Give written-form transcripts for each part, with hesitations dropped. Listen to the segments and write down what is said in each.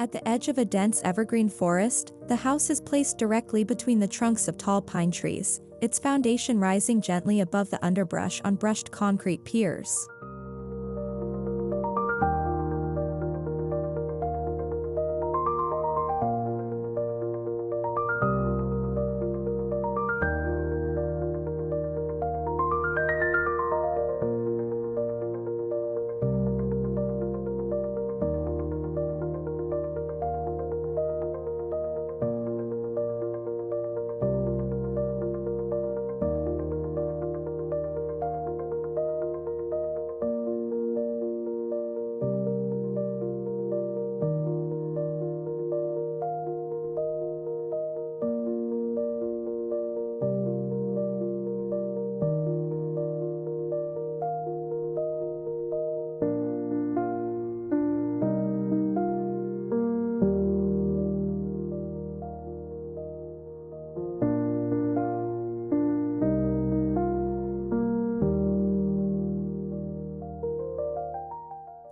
At the edge of a dense evergreen forest, the house is placed directly between the trunks of tall pine trees, its foundation rising gently above the underbrush on brushed concrete piers.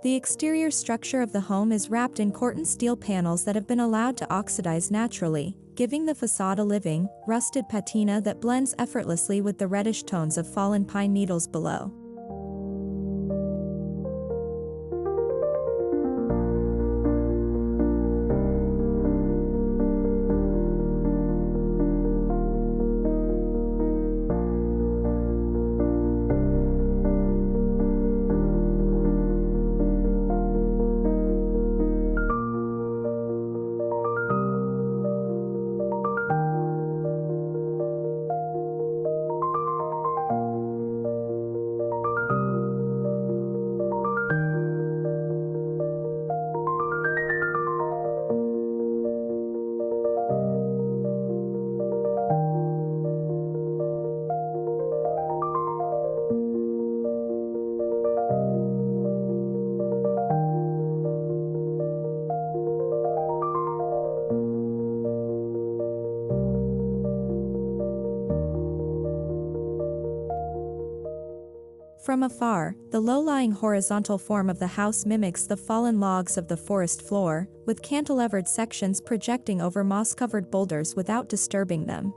The exterior structure of the home is wrapped in Corten steel panels that have been allowed to oxidize naturally, giving the facade a living, rusted patina that blends effortlessly with the reddish tones of fallen pine needles below. From afar, the low-lying horizontal form of the house mimics the fallen logs of the forest floor, with cantilevered sections projecting over moss-covered boulders without disturbing them.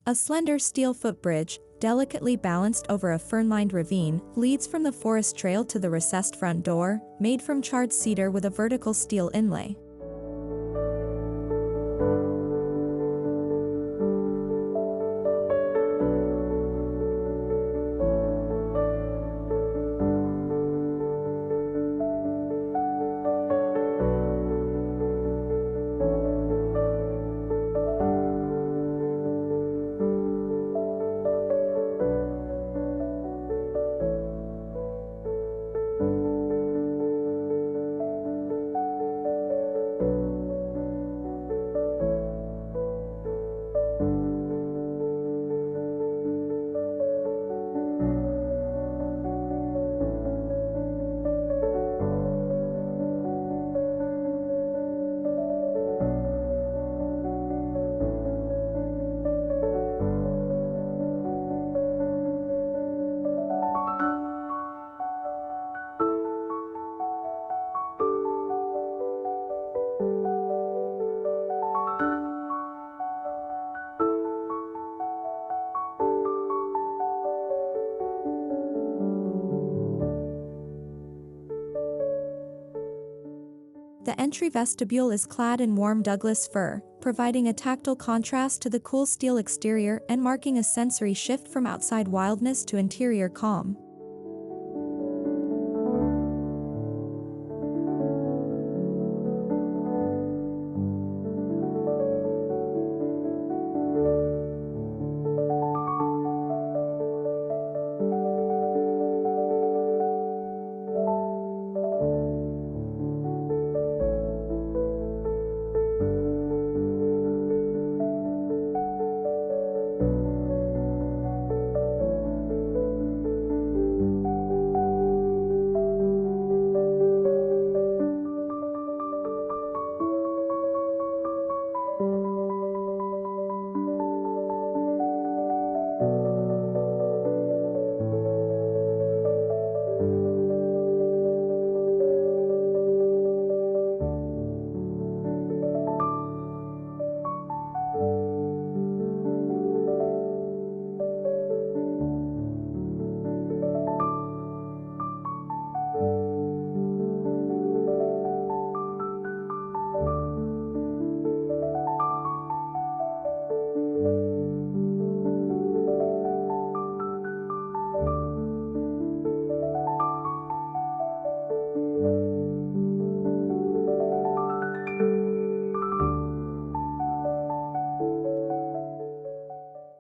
A slender steel footbridge, delicately balanced over a fern-lined ravine, leads from the forest trail to the recessed front door, made from charred cedar with a vertical steel inlay. The entry vestibule is clad in warm Douglas fir, providing a tactile contrast to the cool steel exterior and marking a sensory shift from outside wildness to interior calm.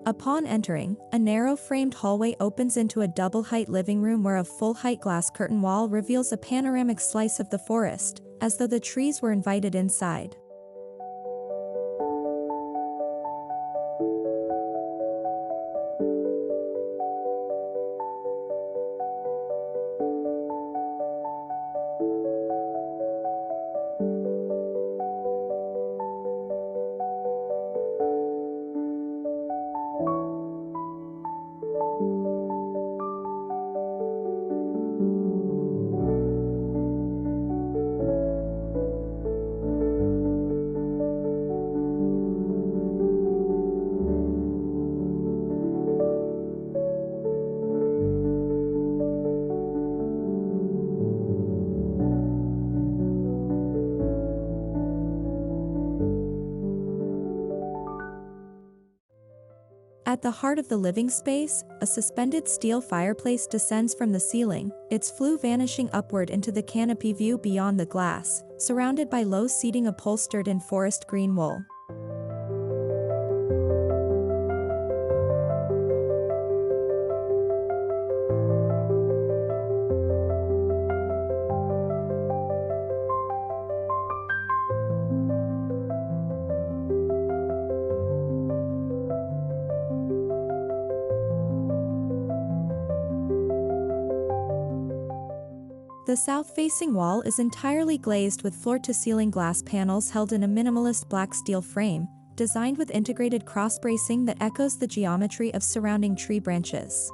Upon entering, a narrow-framed hallway opens into a double-height living room where a full-height glass curtain wall reveals a panoramic slice of the forest, as though the trees were invited inside. At the heart of the living space, a suspended steel fireplace descends from the ceiling, its flue vanishing upward into the canopy view beyond the glass, surrounded by low seating upholstered in forest green wool. The south-facing wall is entirely glazed with floor-to-ceiling glass panels held in a minimalist black steel frame, designed with integrated cross-bracing that echoes the geometry of surrounding tree branches.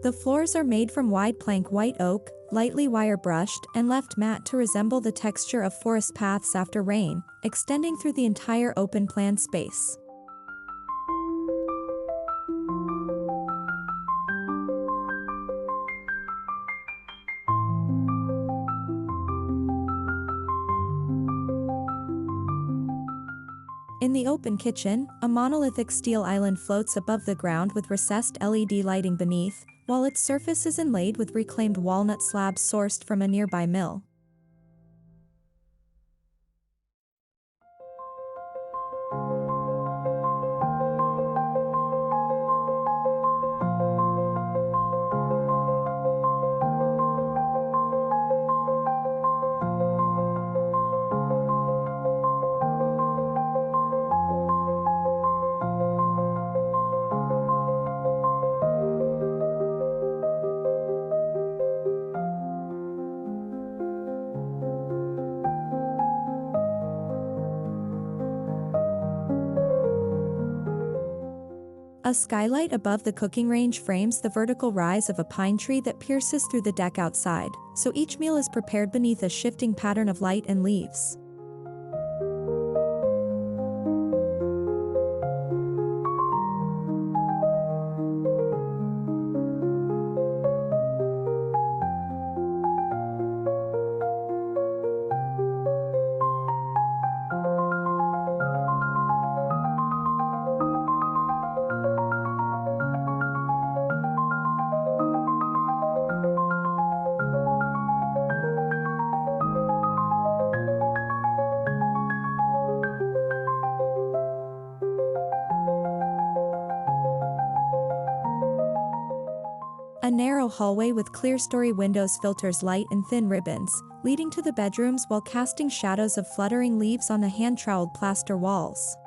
The floors are made from wide plank white oak, lightly wire brushed and left matte to resemble the texture of forest paths after rain, extending through the entire open-plan space. In the open kitchen, a monolithic steel island floats above the ground with recessed LED lighting beneath, while its surface is inlaid with reclaimed walnut slabs sourced from a nearby mill. A skylight above the cooking range frames the vertical rise of a pine tree that pierces through the deck outside, so each meal is prepared beneath a shifting pattern of light and leaves. A narrow hallway with clear-story windows filters light in thin ribbons, leading to the bedrooms while casting shadows of fluttering leaves on the hand-troweled plaster walls.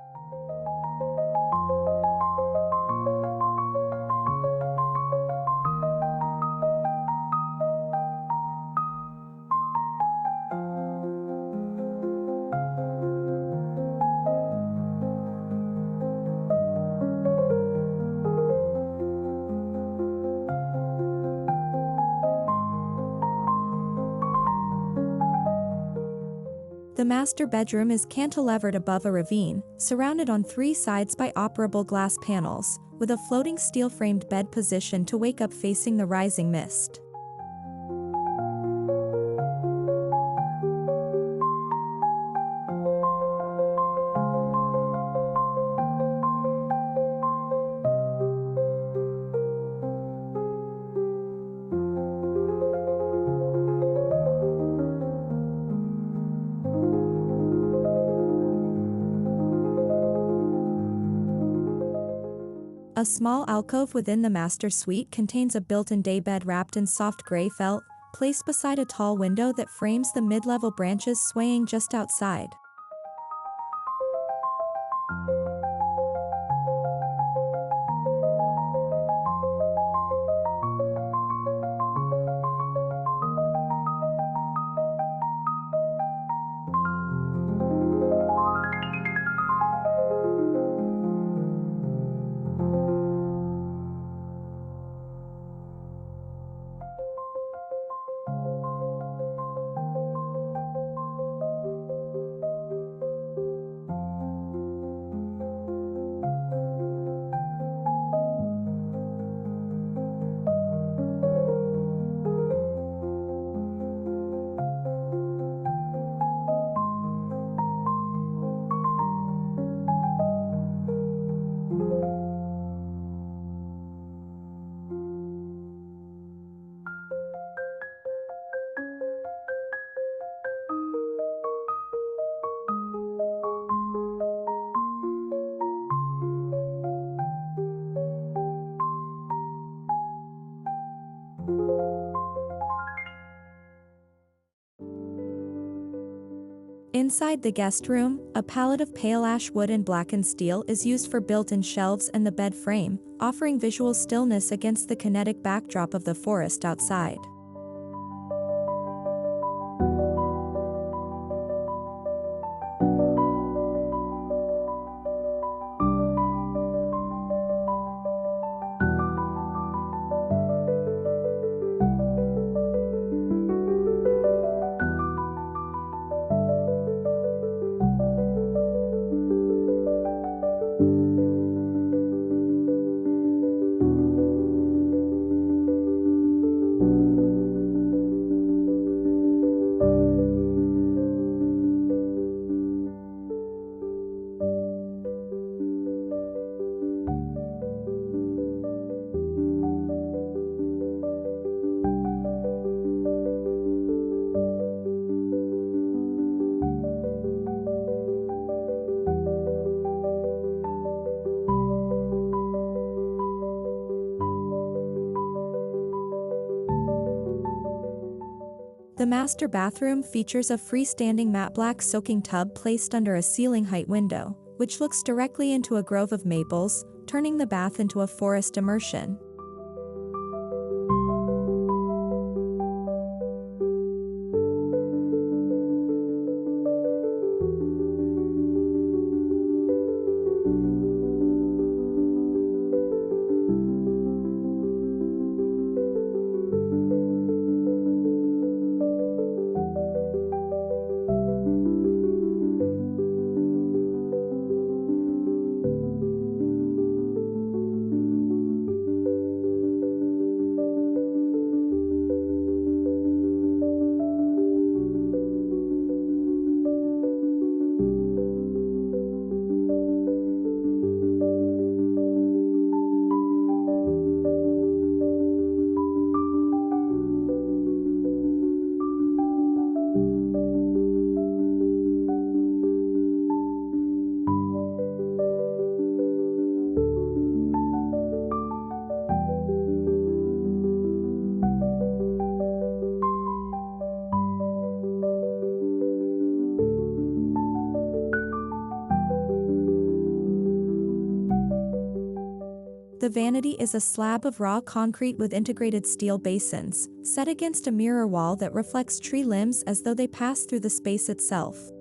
The master bedroom is cantilevered above a ravine, surrounded on three sides by operable glass panels, with a floating steel-framed bed positioned to wake up facing the rising mist. A small alcove within the master suite contains a built-in daybed wrapped in soft gray felt, placed beside a tall window that frames the mid-level branches swaying just outside. Inside the guest room, a palette of pale ash wood and blackened steel is used for built-in shelves and the bed frame, offering visual stillness against the kinetic backdrop of the forest outside. The master bathroom features a freestanding matte black soaking tub placed under a ceiling-height window, which looks directly into a grove of maples, turning the bath into a forest immersion. The vanity is a slab of raw concrete with integrated steel basins, set against a mirror wall that reflects tree limbs as though they pass through the space itself.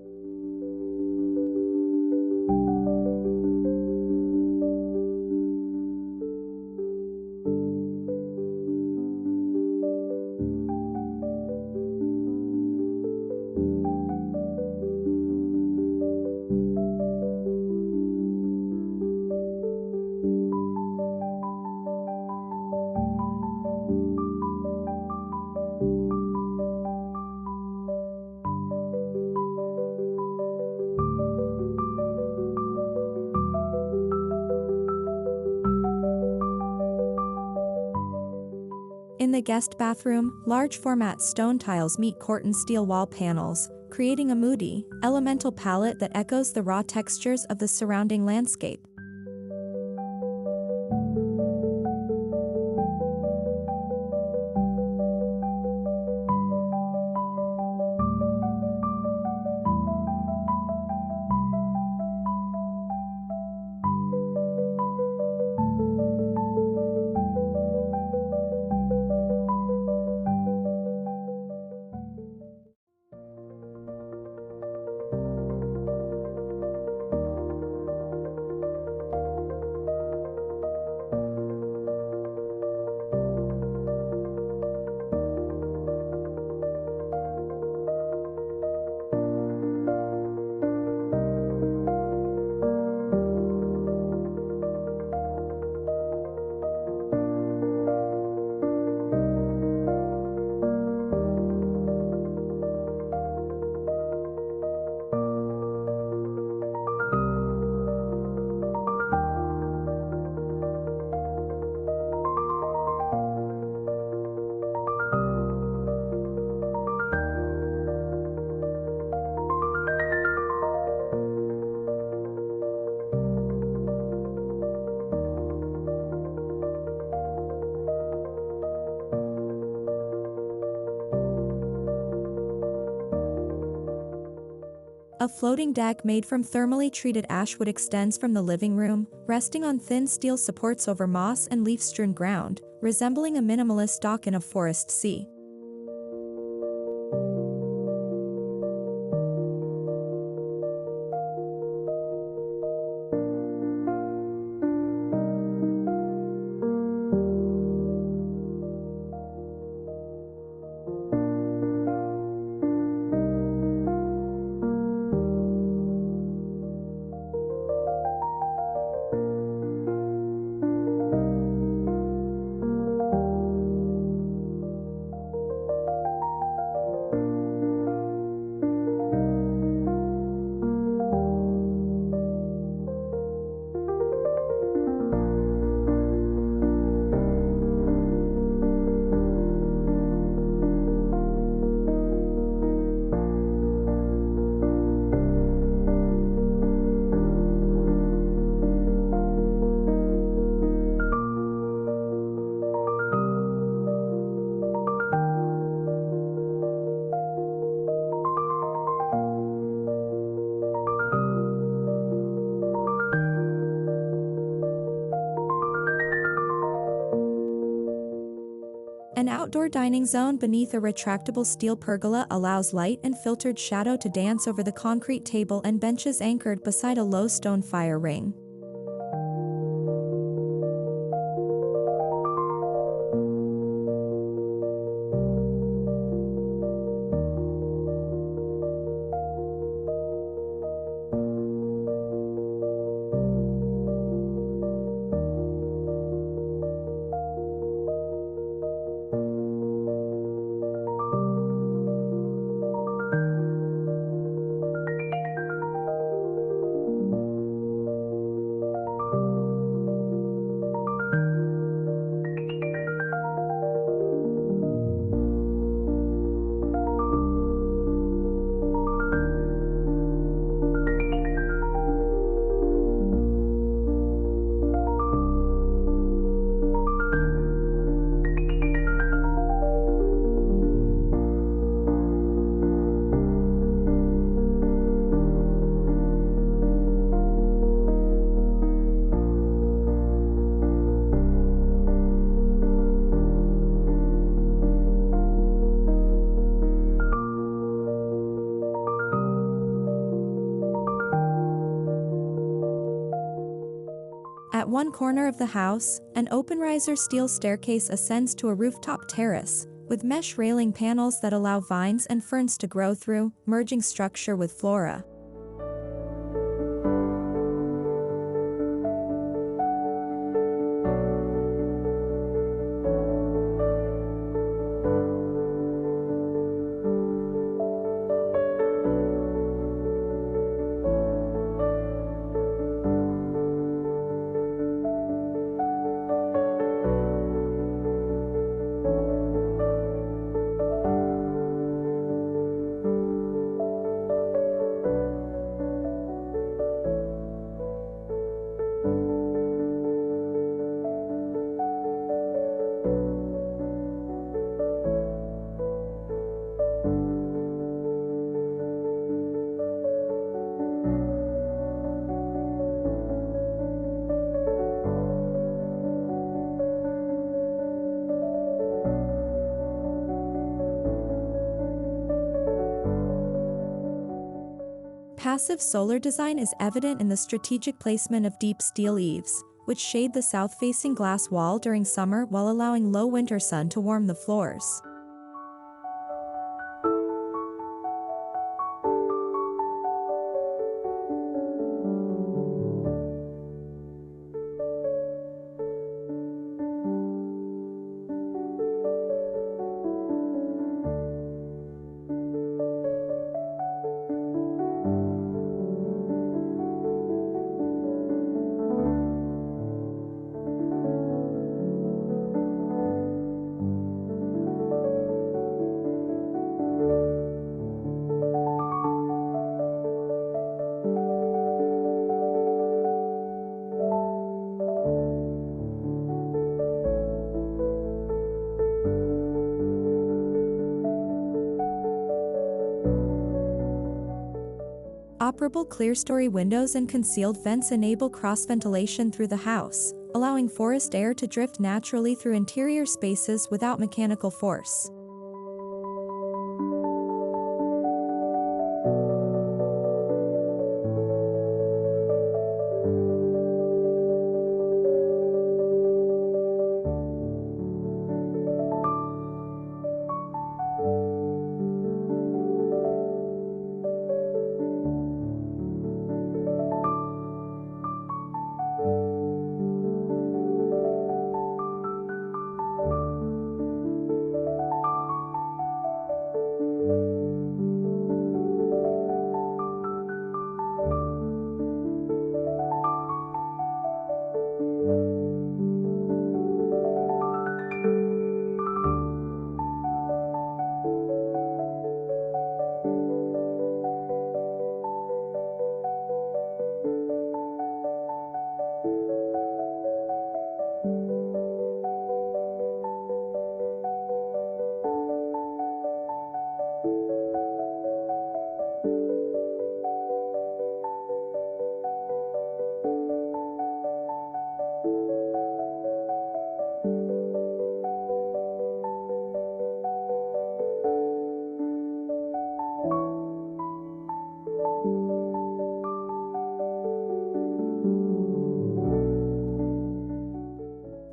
In the guest bathroom, large-format stone tiles meet Corten steel wall panels, creating a moody, elemental palette that echoes the raw textures of the surrounding landscape. A floating deck made from thermally treated ash wood extends from the living room, resting on thin steel supports over moss and leaf-strewn ground, resembling a minimalist dock in a forest sea. An outdoor dining zone beneath a retractable steel pergola allows light and filtered shadow to dance over the concrete table and benches anchored beside a low stone fire ring. At one corner of the house, an open-riser steel staircase ascends to a rooftop terrace, with mesh railing panels that allow vines and ferns to grow through, merging structure with flora. Passive solar design is evident in the strategic placement of deep steel eaves, which shade the south-facing glass wall during summer while allowing low winter sun to warm the floors. Operable clearstory windows and concealed vents enable cross-ventilation through the house, allowing forest air to drift naturally through interior spaces without mechanical force.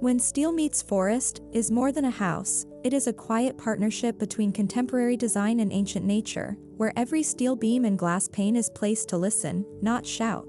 When Steel Meets Forest is more than a house, it is a quiet partnership between contemporary design and ancient nature, where every steel beam and glass pane is placed to listen, not shout.